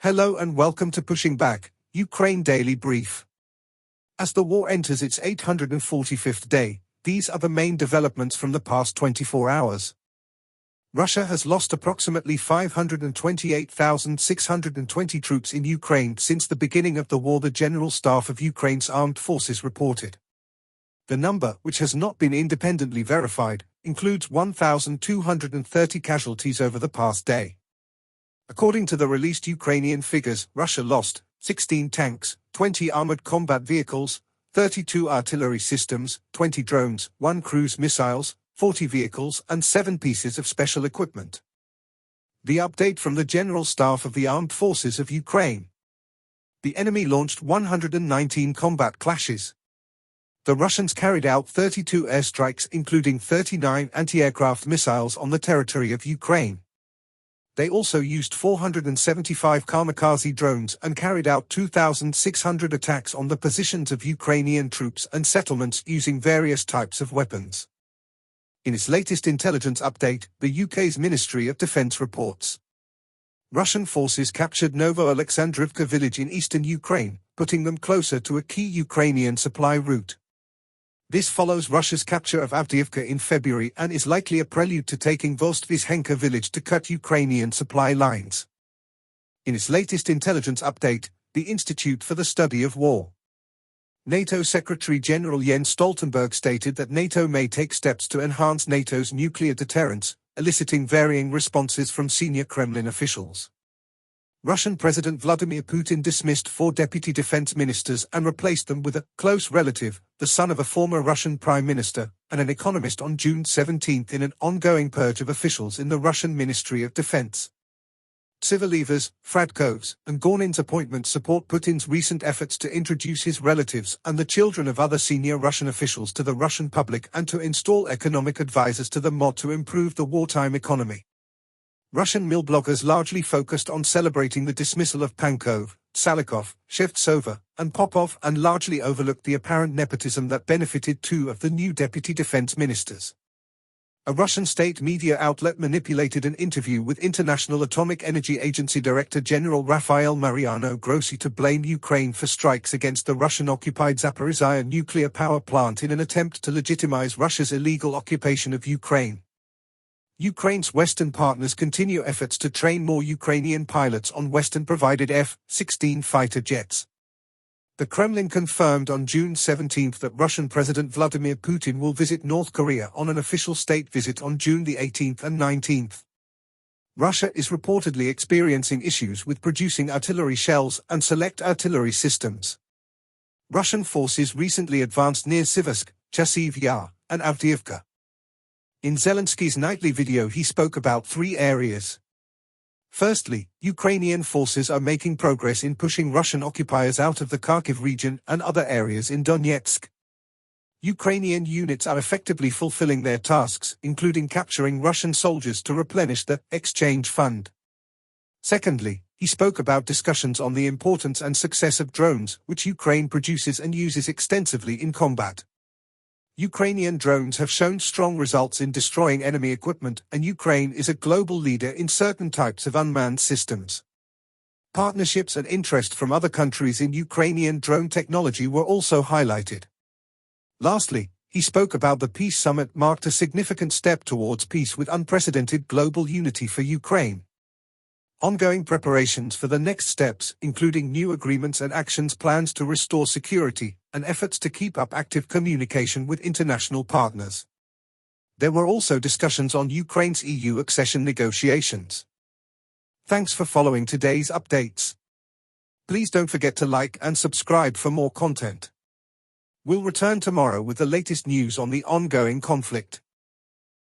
Hello and welcome to Pushing Back, Ukraine Daily Brief. As the war enters its 845th day, these are the main developments from the past 24 hours. Russia has lost approximately 528,620 troops in Ukraine since the beginning of the war, the General Staff of Ukraine's armed forces reported. The number, which has not been independently verified, includes 1,230 casualties over the past day. According to the released Ukrainian figures, Russia lost 16 tanks, 20 armored combat vehicles, 32 artillery systems, 20 drones, 1 cruise missiles, 40 vehicles and 7 pieces of special equipment. The update from the General Staff of the Armed Forces of Ukraine. The enemy launched 119 combat clashes. The Russians carried out 32 airstrikes, including 39 anti-aircraft missiles on the territory of Ukraine. They also used 475 kamikaze drones and carried out 2,600 attacks on the positions of Ukrainian troops and settlements using various types of weapons. In its latest intelligence update, the UK's Ministry of Defence reports Russian forces captured Novo-Alexandrivka village in eastern Ukraine, putting them closer to a key Ukrainian supply route. This follows Russia's capture of Avdiivka in February and is likely a prelude to taking Vostvyzhenka village to cut Ukrainian supply lines. In its latest intelligence update, the Institute for the Study of War. NATO Secretary-General Jens Stoltenberg stated that NATO may take steps to enhance NATO's nuclear deterrence, eliciting varying responses from senior Kremlin officials. Russian President Vladimir Putin dismissed 4 deputy defense ministers and replaced them with a close relative, the son of a former Russian prime minister, and an economist on June 17 in an ongoing purge of officials in the Russian Ministry of Defense. Civilevers, Fradkov's, and Gornin's appointments support Putin's recent efforts to introduce his relatives and the children of other senior Russian officials to the Russian public and to install economic advisors to the MOD to improve the wartime economy. Russian mill bloggers largely focused on celebrating the dismissal of Pankov, Salikov, Shevtsova, and Popov and largely overlooked the apparent nepotism that benefited 2 of the new deputy defense ministers. A Russian state media outlet manipulated an interview with International Atomic Energy Agency Director General Rafael Mariano Grossi to blame Ukraine for strikes against the Russian-occupied Zaporizhzhia nuclear power plant in an attempt to legitimize Russia's illegal occupation of Ukraine. Ukraine's Western partners continue efforts to train more Ukrainian pilots on Western-provided F-16 fighter jets. The Kremlin confirmed on June 17 that Russian President Vladimir Putin will visit North Korea on an official state visit on June 18 and 19. Russia is reportedly experiencing issues with producing artillery shells and select artillery systems. Russian forces recently advanced near Siversk, Chasiv Yar, and Avdiivka. In Zelensky's nightly video he spoke about 3 areas. Firstly, Ukrainian forces are making progress in pushing Russian occupiers out of the Kharkiv region and other areas in Donetsk. Ukrainian units are effectively fulfilling their tasks, including capturing Russian soldiers to replenish the exchange fund. Secondly, he spoke about discussions on the importance and success of drones, which Ukraine produces and uses extensively in combat. Ukrainian drones have shown strong results in destroying enemy equipment, and Ukraine is a global leader in certain types of unmanned systems. Partnerships and interest from other countries in Ukrainian drone technology were also highlighted. Lastly, he spoke about the peace summit marked a significant step towards peace with unprecedented global unity for Ukraine. Ongoing preparations for the next steps, including new agreements and actions plans to restore security, and efforts to keep up active communication with international partners. There were also discussions on Ukraine's EU accession negotiations. Thanks for following today's updates. Please don't forget to like and subscribe for more content. We'll return tomorrow with the latest news on the ongoing conflict.